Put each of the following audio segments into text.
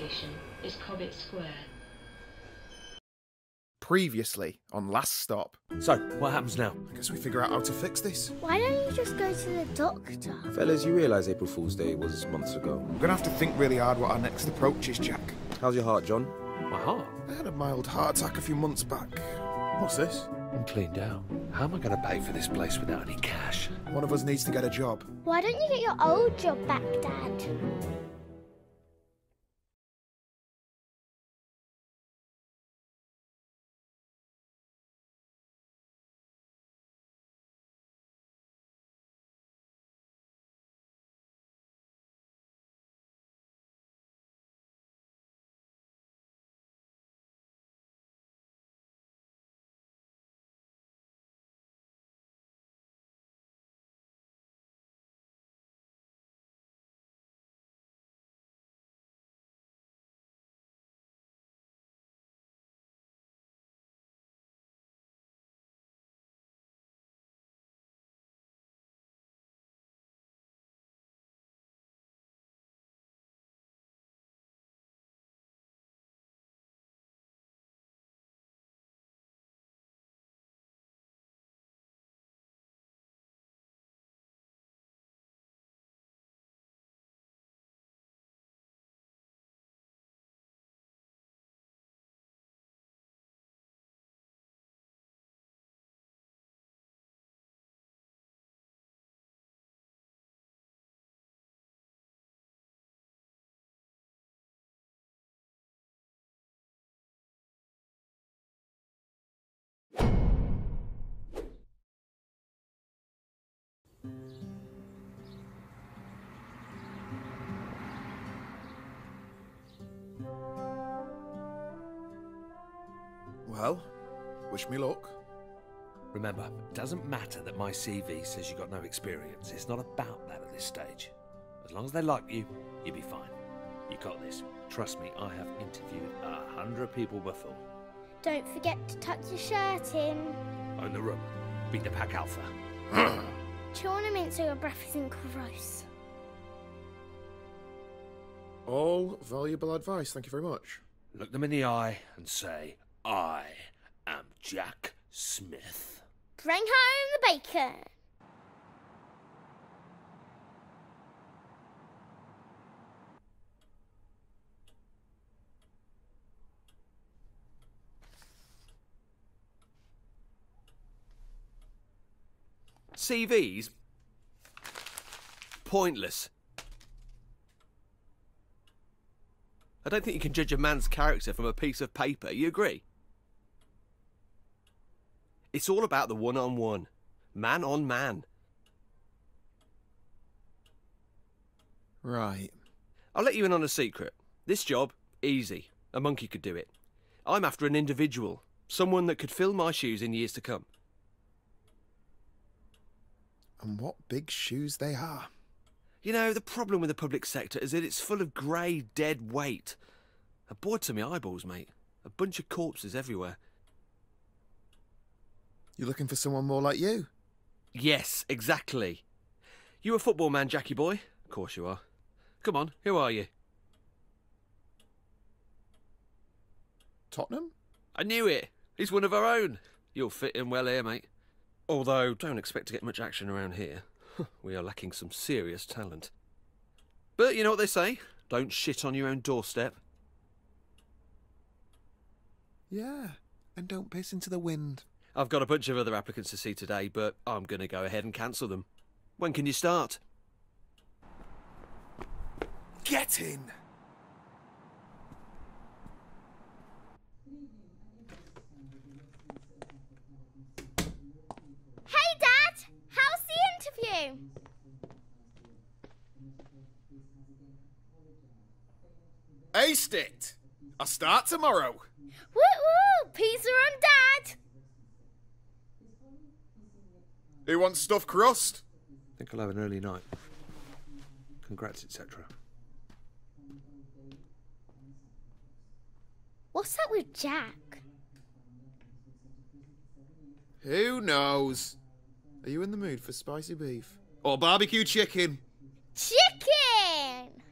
station is Cobbett Square. Previously on Last Stop. So, what happens now? I guess we figure out how to fix this. Why don't you just go to the doctor? Fellas, you realise April Fool's Day was months ago. We're gonna have to think really hard what our next approach is, Jack. How's your heart, John? My heart? I had a mild heart attack a few months back. What's this? I'm cleaned out. How am I going to pay for this place without any cash? One of us needs to get a job. Why don't you get your old job back, Dad? Well, wish me luck. Remember, it doesn't matter that my CV says you got no experience. It's not about that at this stage. As long as they like you, you'll be fine. You got this. Trust me, I have interviewed 100 people before. Don't forget to tuck your shirt in. Own the room. Beat the pack alpha. Chew on a mint so your breath isn't gross. All valuable advice, thank you very much. Look them in the eye and say, I am Jack Smith. Bring home the bacon. CVs? Pointless. I don't think you can judge a man's character from a piece of paper, you agree? It's all about the one-on-one. Man on man. Right. I'll let you in on a secret. This job, easy. A monkey could do it. I'm after an individual. Someone that could fill my shoes in years to come. And what big shoes they are. You know, the problem with the public sector is that it's full of grey, dead weight. A bored to my eyeballs, mate. A bunch of corpses everywhere. You looking for someone more like you? Yes, exactly. You a football man, Jackie boy? Of course you are. Come on, who are you? Tottenham? I knew it. He's one of our own. You'll fit in well here, mate. Although, don't expect to get much action around here. We are lacking some serious talent. But you know what they say? Don't shit on your own doorstep. Yeah, and don't piss into the wind. I've got a bunch of other applicants to see today, but I'm going to go ahead and cancel them. When can you start? Get in! Hey, Dad! How's the interview? Aced it! I'll start tomorrow. Woo-woo! Pizza on Dad! Who wants stuffed crust? I think I'll have an early night. Congrats, etc. What's up with Jack? Who knows? Are you in the mood for spicy beef? Or barbecue chicken? Chicken!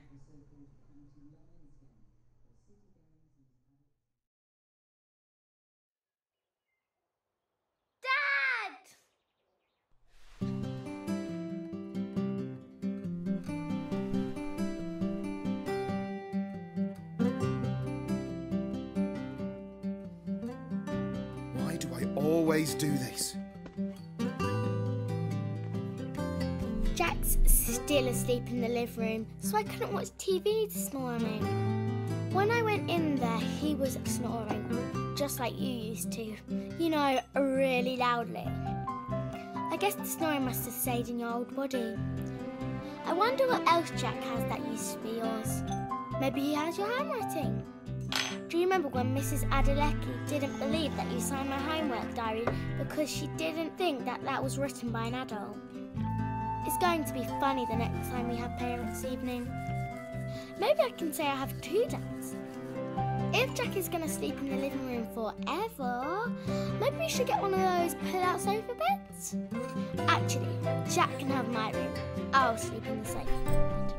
always do this. Jack's still asleep in the living room, so I couldn't watch TV this morning. When I went in there, he was snoring, just like you used to. You know, really loudly. I guess the snoring must have stayed in your old body. I wonder what else Jack has that used to be yours. Maybe he has your handwriting. Do you remember when Mrs. Adelecki didn't believe that you signed my homework diary because she didn't think that that was written by an adult? It's going to be funny the next time we have parents' evening. Maybe I can say I have 2 dads. If Jack is going to sleep in the living room forever, maybe we should get one of those pull-out sofa beds. Actually, Jack can have my room. I'll sleep in the sofa bed.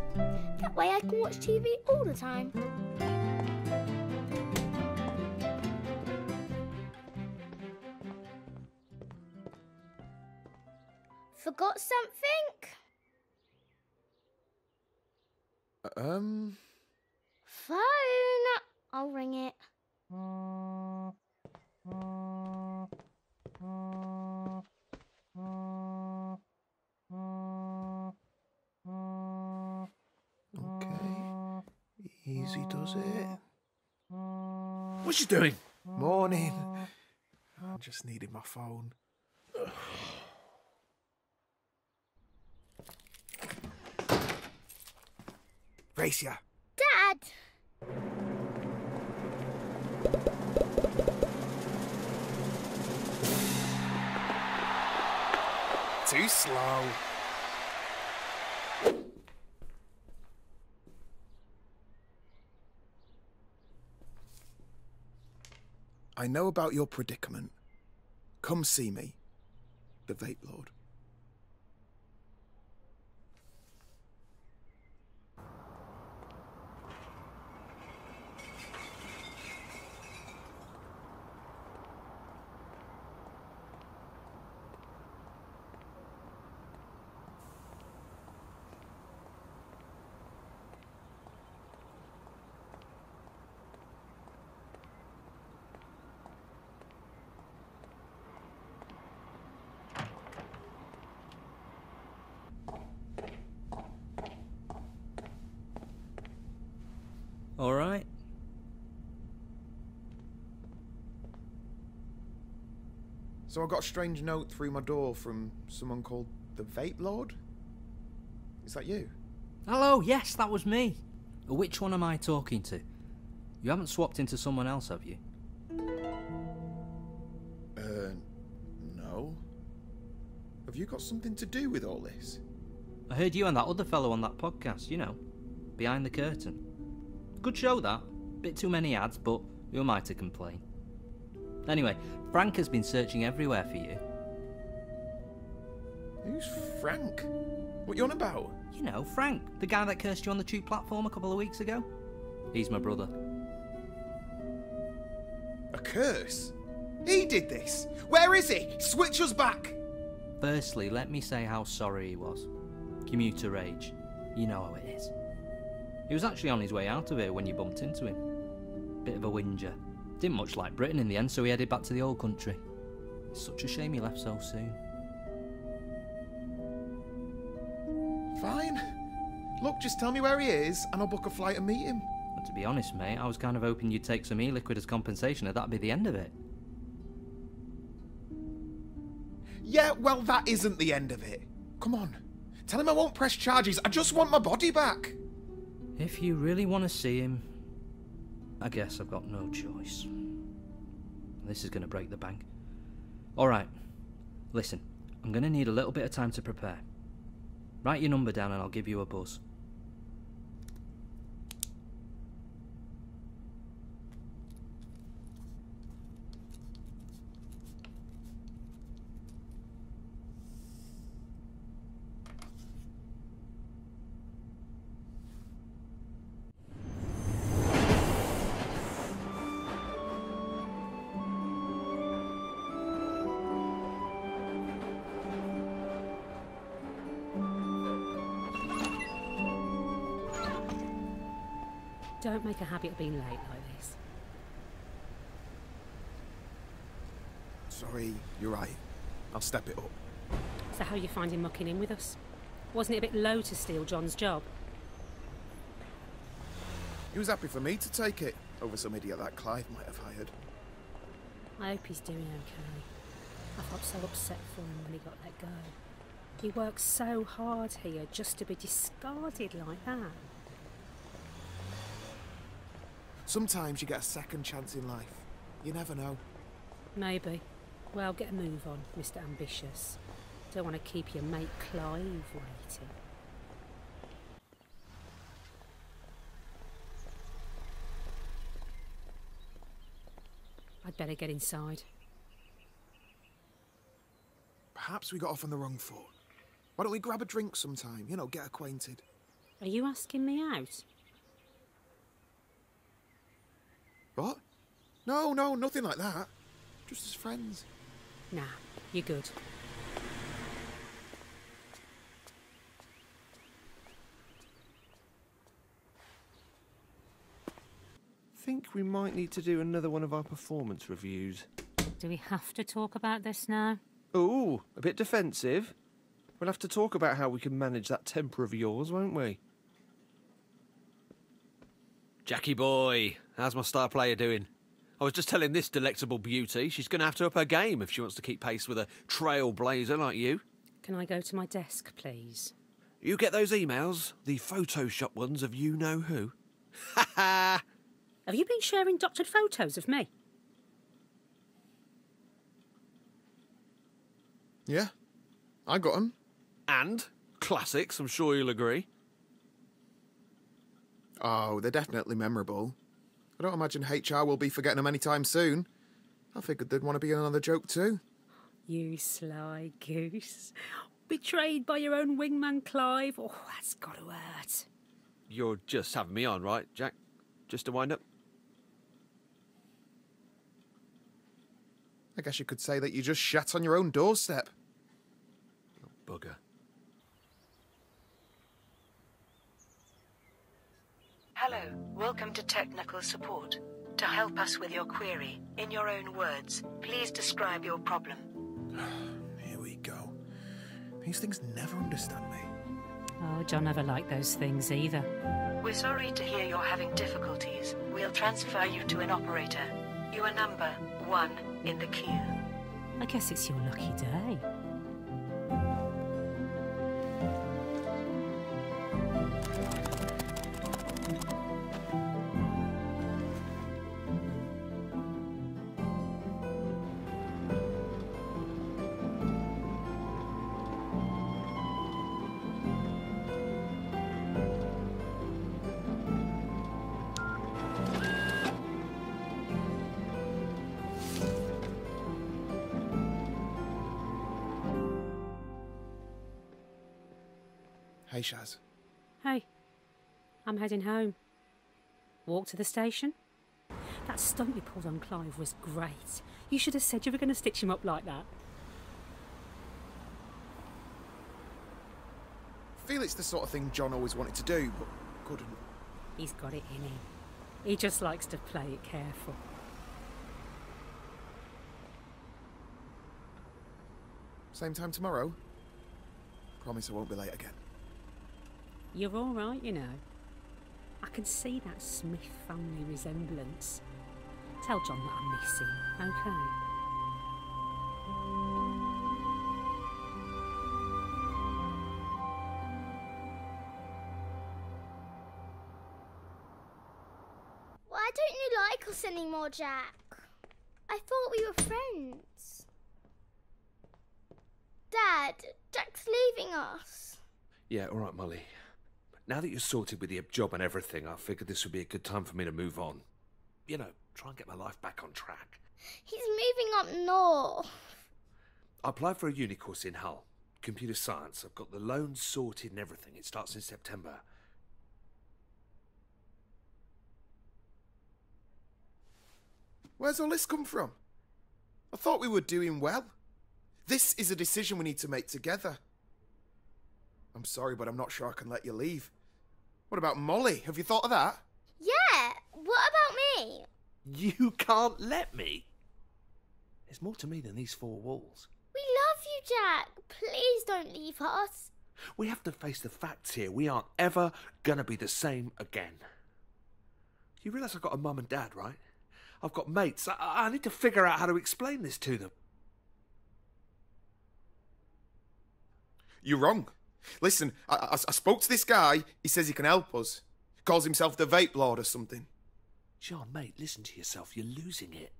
That way I can watch TV all the time. Forgot something? Phone. I'll ring it. Okay. Easy does it. What's she doing? Morning. I just needed my phone. Racia. Dad! Too slow. I know about your predicament. Come see me, the Vape Lord. All right. So I got a strange note through my door from someone called the Vape Lord? Is that you? Hello, yes, that was me. Which one am I talking to? You haven't swapped into someone else, have you? No. Have you got something to do with all this? I heard you and that other fellow on that podcast, you know, Behind the Curtain. Good show, that. Bit too many ads, but who am I to complain? Anyway, Frank has been searching everywhere for you. Who's Frank? What you on about? You know, Frank, the guy that cursed you on the tube platform a couple of weeks ago. He's my brother. A curse? He did this! Where is he? Switch us back! Firstly, let me say how sorry he was. Commuter rage. You know how it is. He was actually on his way out of here when you bumped into him. Bit of a whinger. Didn't much like Britain in the end, so he headed back to the old country. It's such a shame he left so soon. Fine. Look, just tell me where he is, and I'll book a flight and meet him. But to be honest, mate, I was kind of hoping you'd take some e-liquid as compensation, and that'd be the end of it. Yeah, well, that isn't the end of it. Come on. Tell him I won't press charges. I just want my body back. If you really want to see him, I guess I've got no choice. This is going to break the bank. Alright, listen, I'm going to need a little bit of time to prepare. Write your number down and I'll give you a buzz. Don't make a habit of being late like this. So, Sorry, you're right. I'll step it up. So how you finding mucking in with us? Wasn't it a bit low to steal John's job? He was happy for me to take it, over some idiot that Clive might have hired. I hope he's doing okay. I felt so upset for him when he got let go. He worked so hard here just to be discarded like that. Sometimes you get a second chance in life. You never know. Maybe. Well, get a move on, Mr. Ambitious. Don't want to keep your mate Clive waiting. I'd better get inside. Perhaps we got off on the wrong foot. Why don't we grab a drink sometime? You know, get acquainted. Are you asking me out? What? No, nothing like that. Just as friends. Nah, you're good. Think we might need to do another one of our performance reviews. Do we have to talk about this now? Ooh, a bit defensive. We'll have to talk about how we can manage that temper of yours, won't we? Jackie boy, how's my star player doing? I was just telling this delectable beauty she's going to have to up her game if she wants to keep pace with a trailblazer like you. Can I go to my desk, please? You get those emails? The Photoshop ones of you-know-who? Ha ha! Have you been sharing doctored photos of me? Yeah, I got 'em. And classics, I'm sure you'll agree. Oh, they're definitely memorable. I don't imagine HR will be forgetting them anytime soon. I figured they'd want to be in another joke too. You sly goose. Betrayed by your own wingman Clive. Oh, that's got to hurt. You're just having me on, right, Jack? Just to wind up? I guess you could say that you just shat on your own doorstep. Oh, bugger. Hello, welcome to technical support. To help us with your query, in your own words, please describe your problem. Here we go. These things never understand me. Oh, John never liked those things either. We're sorry to hear you're having difficulties. We'll transfer you to an operator. You are number 1 in the queue. I guess it's your lucky day. Hey, Shaz. Hey, I'm heading home. Walk to the station? That stunt we pulled on Clive was great. You should have said you were going to stitch him up like that. I feel it's the sort of thing John always wanted to do, but couldn't. He's got it in him. He just likes to play it careful. Same time tomorrow? Promise I won't be late again. You're all right, you know. I can see that Smith family resemblance. Tell John that I miss him, okay? Why don't you like us anymore, Jack? I thought we were friends. Dad, Jack's leaving us. Yeah, all right, Molly. Now that you're sorted with your job and everything, I figured this would be a good time for me to move on. You know, try and get my life back on track. He's moving up north. I applied for a uni course in Hull. Computer science. I've got the loan sorted and everything. It starts in September. Where's all this come from? I thought we were doing well. This is a decision we need to make together. I'm sorry, but I'm not sure I can let you leave. What about Molly? Have you thought of that? Yeah, what about me? You can't let me? There's more to me than these four walls. We love you, Jack. Please don't leave us. We have to face the facts here. We aren't ever gonna be the same again. You realise I've got a mum and dad, right? I've got mates. I need to figure out how to explain this to them. You're wrong. Listen, I spoke to this guy. He says he can help us. Calls himself the Vape Lord or something. John, mate, listen to yourself. You're losing it.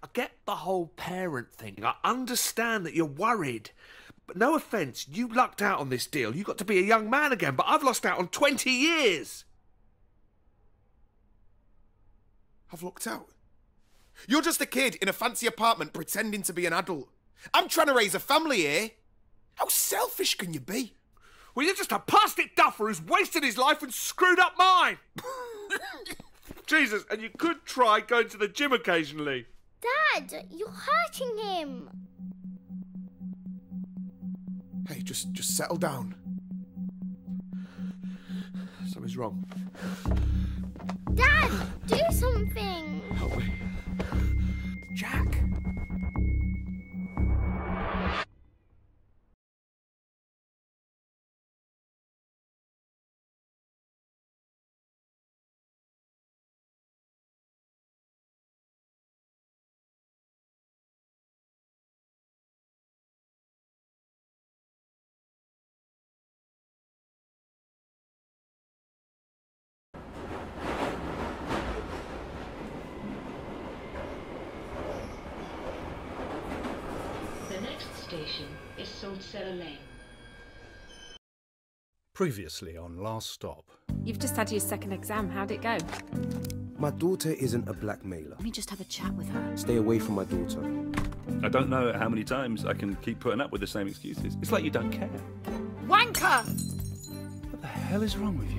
I get the whole parent thing. I understand that you're worried. But no offence, you lucked out on this deal. You got to be a young man again, but I've lost out on 20 years. I've lucked out. You're just a kid in a fancy apartment pretending to be an adult. I'm trying to raise a family here. How selfish can you be? Well, you're just a plastic duffer who's wasted his life and screwed up mine. Jesus, and you could try going to the gym occasionally. Dad, you're hurting him. Hey, just settle down. Something's wrong. Dad, do something. Help me. Jack. The next station is Salt Cellar Lane. Previously on Last Stop. You've just had your second exam. How'd it go? My daughter isn't a blackmailer. Let me just have a chat with her. Stay away from my daughter. I don't know how many times I can keep putting up with the same excuses. It's like you don't care. Wanker! What the hell is wrong with you?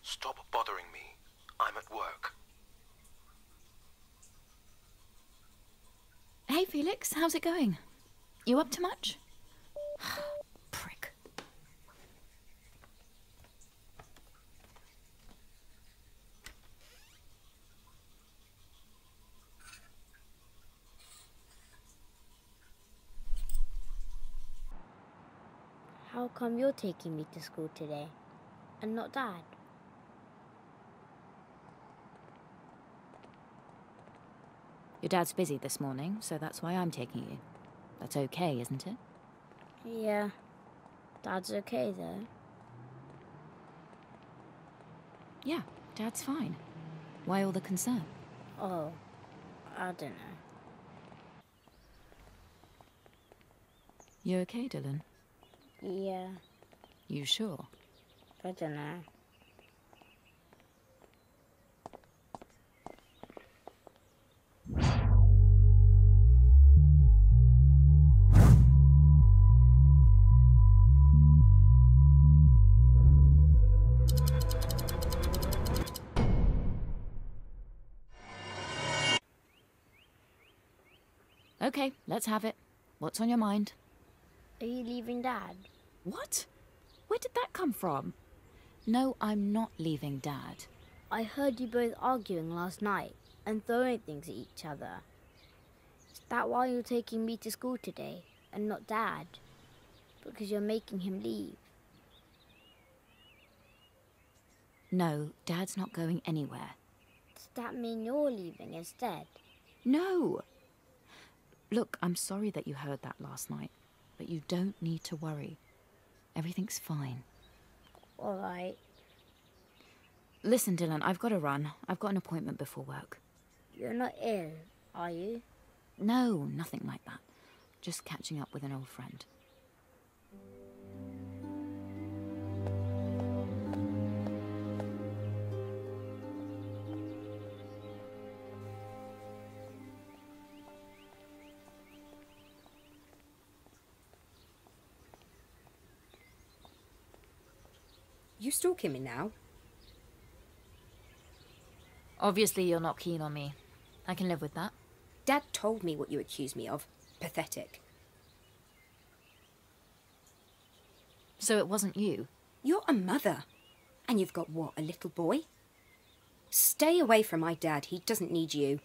Stop bothering me. I'm at work. Hey, Felix, how's it going? You up to much? Prick. How come you're taking me to school today and not Dad? Your dad's busy this morning, so that's why I'm taking you. That's okay, isn't it? Yeah. Dad's okay though. Yeah, Dad's fine. Why all the concern? Oh, I don't know. You okay, Dylan? Yeah, You sure? I don't know. Okay, let's have it. What's on your mind? Are you leaving Dad? What? Where did that come from? No, I'm not leaving Dad. I heard you both arguing last night and throwing things at each other. Is that why you're taking me to school today and not Dad? Because you're making him leave? No, Dad's not going anywhere. Does that mean you're leaving instead? No! Look, I'm sorry that you heard that last night, but you don't need to worry. Everything's fine. All right. Listen, Dylan, I've got to run. I've got an appointment before work. You're not ill, are you? No, nothing like that. Just catching up with an old friend. You stalking me now? Obviously you're not keen on me. I can live with that. Dad told me what you accused me of. Pathetic. So it wasn't you? You're a mother. And you've got what, a little boy? Stay away from my dad. He doesn't need you.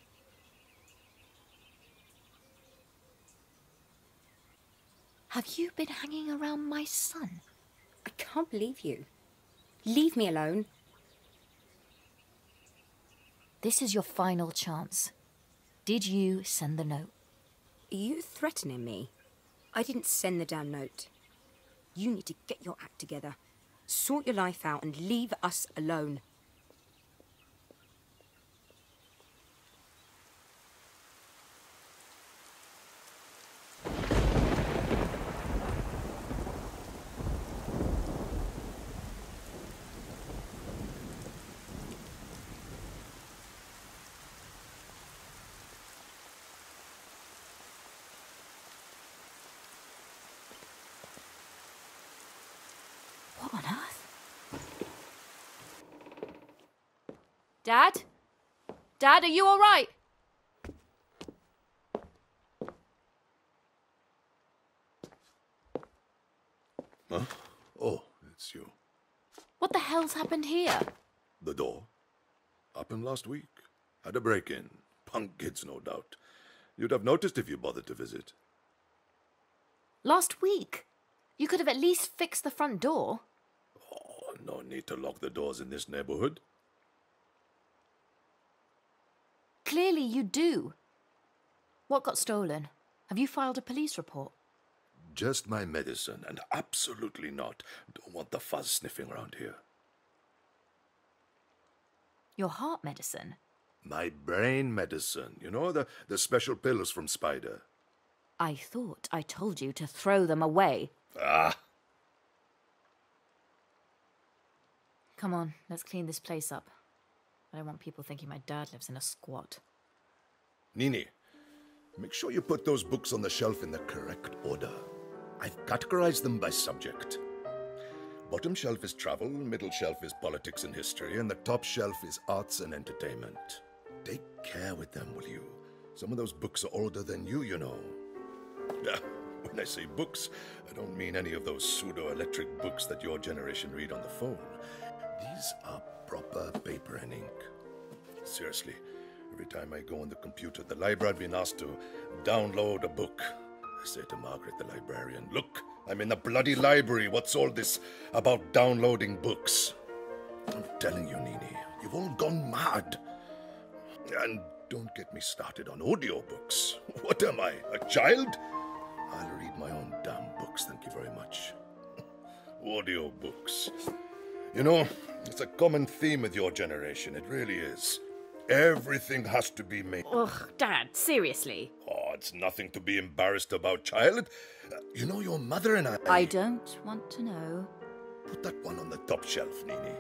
Have you been hanging around my son? I can't believe you. Leave me alone. This is your final chance. Did you send the note? Are you threatening me? I didn't send the damn note. You need to get your act together. Sort your life out and leave us alone. What on earth? Dad? Dad, are you all right? Huh? Oh, it's you. What the hell's happened here? The door. Happened last week. Had a break-in. Punk kids, no doubt. You'd have noticed if you bothered to visit. Last week? You could have at least fixed the front door. Oh, no need to lock the doors in this neighborhood. Clearly you do. What got stolen? Have you filed a police report? Just my medicine, and absolutely not. Don't want the fuzz sniffing around here. Your heart medicine? My brain medicine. You know, the special pills from Spider. I thought I told you to throw them away. Ah! Come on, let's clean this place up. I don't want people thinking my dad lives in a squat. Nini, make sure you put those books on the shelf in the correct order. I've categorized them by subject. Bottom shelf is travel, middle shelf is politics and history, and the top shelf is arts and entertainment. Take care with them, will you? Some of those books are older than you know. When I say books, I don't mean any of those pseudo-electric books that your generation read on the phone. These are proper paper and ink. Seriously, every time I go on the computer, the library, I've been asked to download a book. I say to Margaret, the librarian, look, I'm in the bloody library. What's all this about downloading books? I'm telling you, Nini, you've all gone mad. And don't get me started on audiobooks. What am I, a child? I'll read my own damn books, thank you very much. Audiobooks. You know, it's a common theme with your generation, it really is. Everything has to be made. Ugh, Dad, seriously. Oh, it's nothing to be embarrassed about, child. You know, your mother and I... I don't want to know. Put that one on the top shelf, Nini.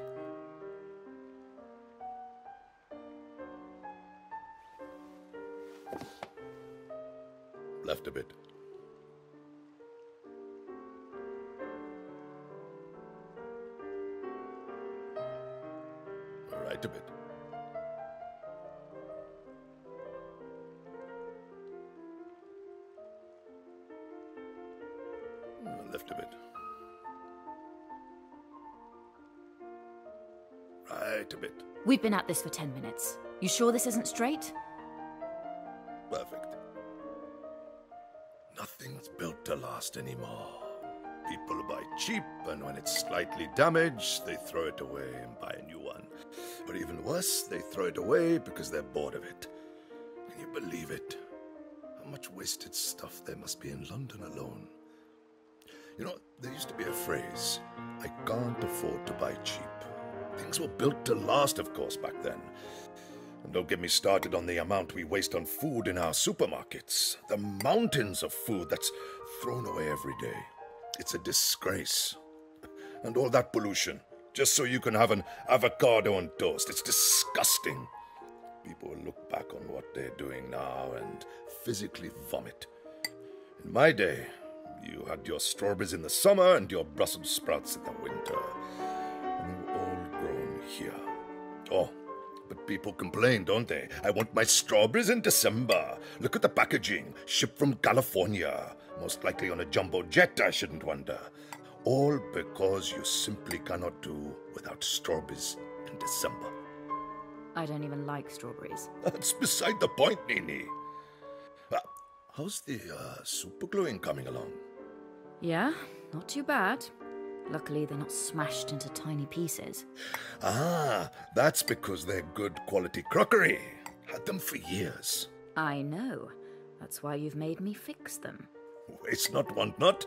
Left a bit. Right a bit. most of it. Right a bit. We've been at this for 10 minutes. You sure this isn't straight? Perfect. Nothing's built to last anymore. People buy cheap, and when it's slightly damaged, they throw it away and buy a new one. Or even worse, they throw it away because they're bored of it. Can you believe it? How much wasted stuff there must be in London alone. You know, there used to be a phrase, I can't afford to buy cheap. Things were built to last, of course, back then. And don't get me started on the amount we waste on food in our supermarkets. The mountains of food that's thrown away every day. It's a disgrace. And all that pollution, just so you can have an avocado on toast. It's disgusting. People will look back on what they're doing now and physically vomit. In my day, you had your strawberries in the summer and your Brussels sprouts in the winter. And they were all grown here. Oh, but people complain, don't they? I want my strawberries in December. Look at the packaging. Shipped from California. Most likely on a jumbo jet, I shouldn't wonder. All because you simply cannot do without strawberries in December. I don't even like strawberries. That's beside the point, Nini. How's the super gluing coming along? Yeah, not too bad. Luckily, they're not smashed into tiny pieces. Ah, that's because they're good quality crockery. Had them for years. I know. That's why you've made me fix them. Waste not, want not.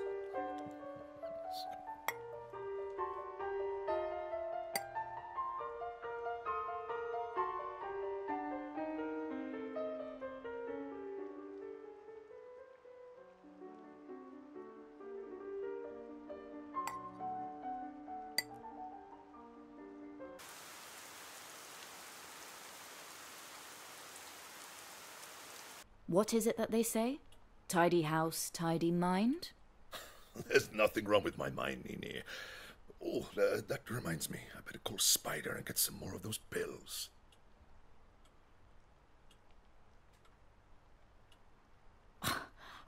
What is it that they say? Tidy house, tidy mind? There's nothing wrong with my mind, Nini. Oh, that reminds me. I better call Spider and get some more of those pills.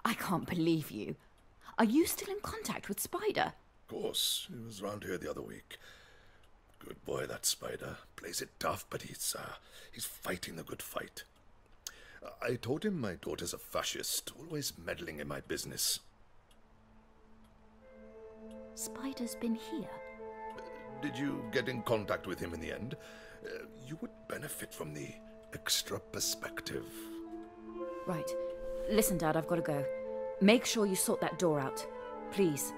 I can't believe you. Are you still in contact with Spider? Of course. He was round here the other week. Good boy, that Spider. Plays it tough, but he's fighting the good fight. I told him my daughter's a fascist, always meddling in my business. Spider's been here. Did you get in contact with him in the end? You would benefit from the extra perspective. Right. Listen, Dad, I've got to go. Make sure you sort that door out. Please.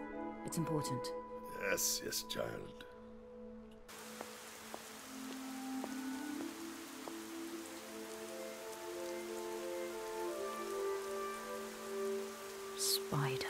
It's important. Yes, yes, child. Spider.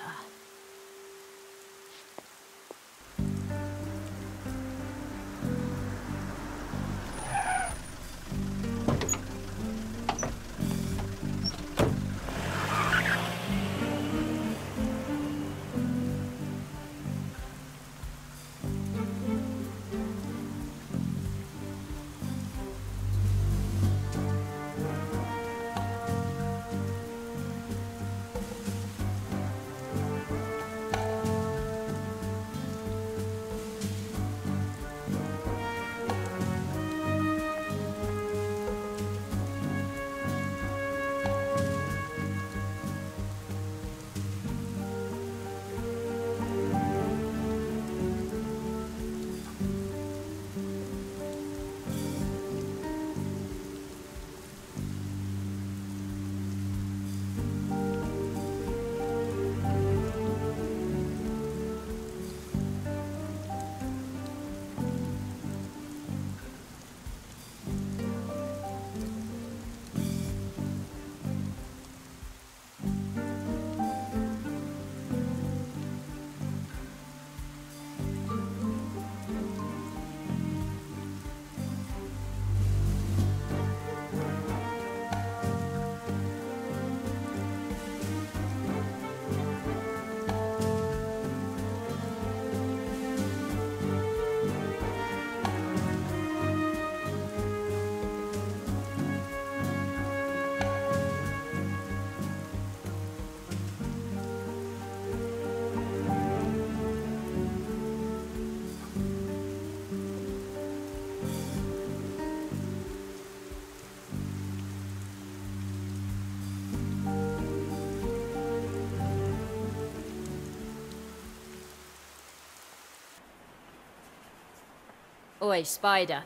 Oi, Spider.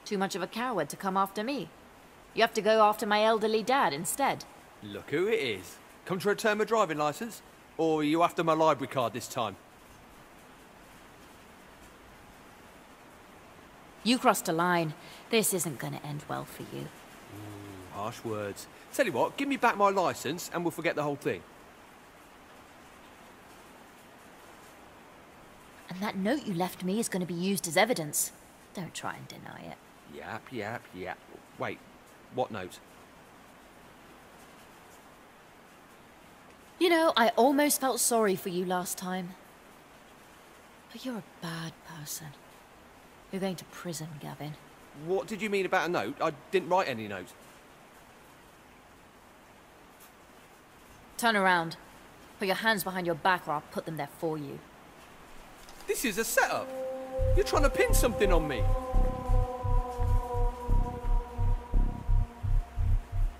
Too much of a coward to come after me. You have to go after my elderly dad instead. Look who it is. Come to return my driving licence? Or are you after my library card this time? You crossed a line. This isn't going to end well for you. Ooh, harsh words. Tell you what, give me back my licence and we'll forget the whole thing. And that note you left me is going to be used as evidence. Don't try and deny it. Yap, yap, yap. Wait, what note? You know, I almost felt sorry for you last time. But you're a bad person. You're going to prison, Gavin. What did you mean about a note? I didn't write any note. Turn around. Put your hands behind your back or I'll put them there for you. This is a setup. You're trying to pin something on me.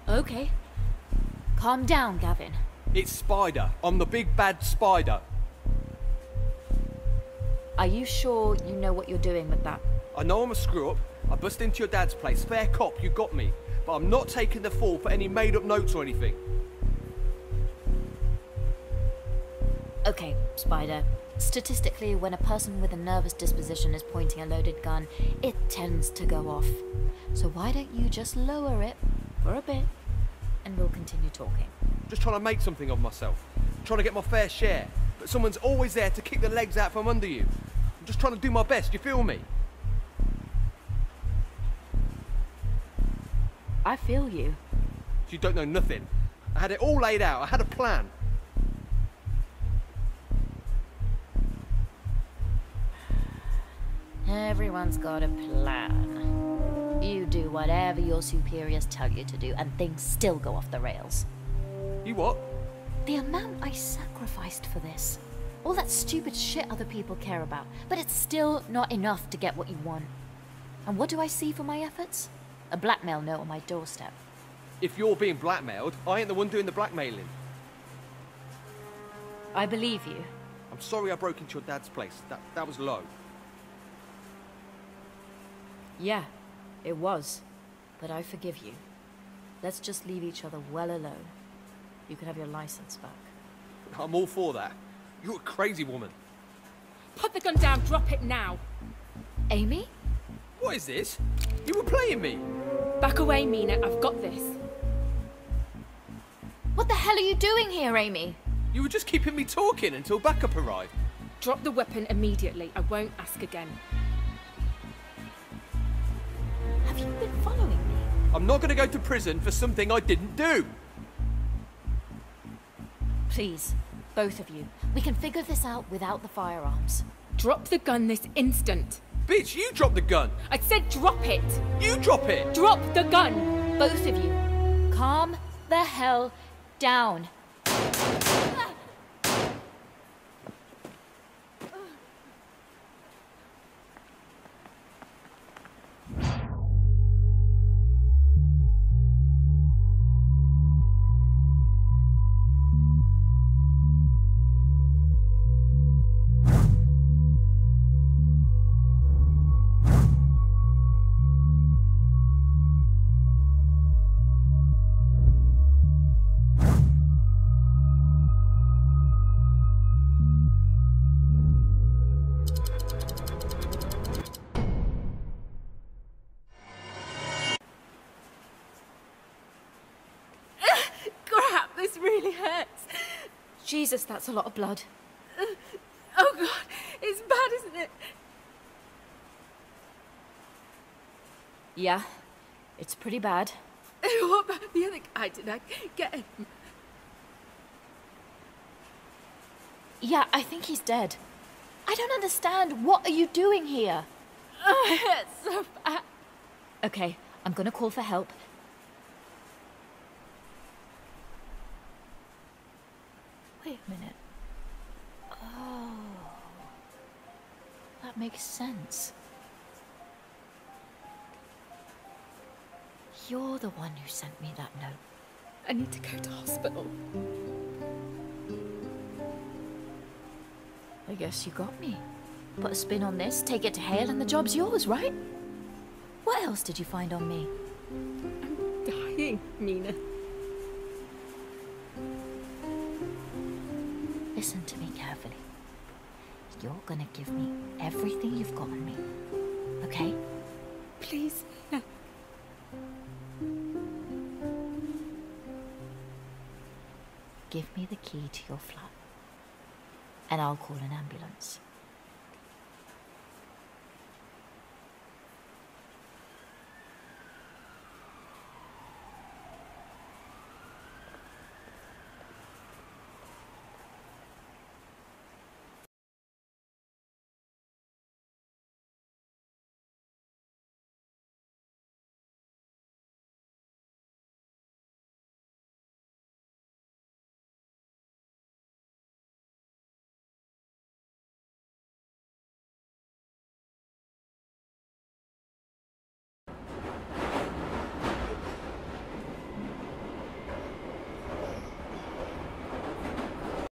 Okay. Calm down, Gavin. It's Spider. I'm the big bad spider. Are you sure you know what you're doing with that? I know I'm a screw-up. I bust into your dad's place. Fair cop, you got me. But I'm not taking the fall for any made-up notes or anything. Okay, Spider. Statistically, when a person with a nervous disposition is pointing a loaded gun, it tends to go off. So why don't you just lower it for a bit, and we'll continue talking. Just trying to make something of myself. Trying to get my fair share. But someone's always there to kick the legs out from under you. I'm just trying to do my best, you feel me? I feel you. You don't know nothing. I had it all laid out. I had a plan. Everyone's got a plan. You do whatever your superiors tell you to do, and things still go off the rails. You what? The amount I sacrificed for this. All that stupid shit other people care about, but it's still not enough to get what you want. And what do I see for my efforts? A blackmail note on my doorstep. If you're being blackmailed, I ain't the one doing the blackmailing. I believe you. I'm sorry I broke into your dad's place. That was low. Yeah, it was. But I forgive you. Let's just leave each other well alone. You can have your license back. I'm all for that. You're a crazy woman. Put the gun down, drop it now. Amy? What is this? You were playing me. Back away, Meena, I've got this. What the hell are you doing here, Amy? You were just keeping me talking until backup arrived. Drop the weapon immediately. I won't ask again. Have you been following me? I'm not going to go to prison for something I didn't do. Please, both of you. We can figure this out without the firearms. Drop the gun this instant. Bitch, you drop the gun. I said drop it. You drop it. Drop the gun. Both of you. Calm the hell down. Jesus, that's a lot of blood. Oh God, it's bad, isn't it? Yeah, it's pretty bad. What about the other guy? Did I get him? Yeah, I think he's dead. I don't understand. What are you doing here? Oh, it hurts so bad. Okay, I'm gonna call for help. Wait a minute. Oh, that makes sense. You're the one who sent me that note. I need to go to hospital. I guess you got me. Put a spin on this, take it to Hale, and the job's yours, right? What else did you find on me? I'm dying, Meena. Listen to me carefully. You're gonna give me everything you've got on me, okay? Please, Meena. Give me the key to your flat, and I'll call an ambulance.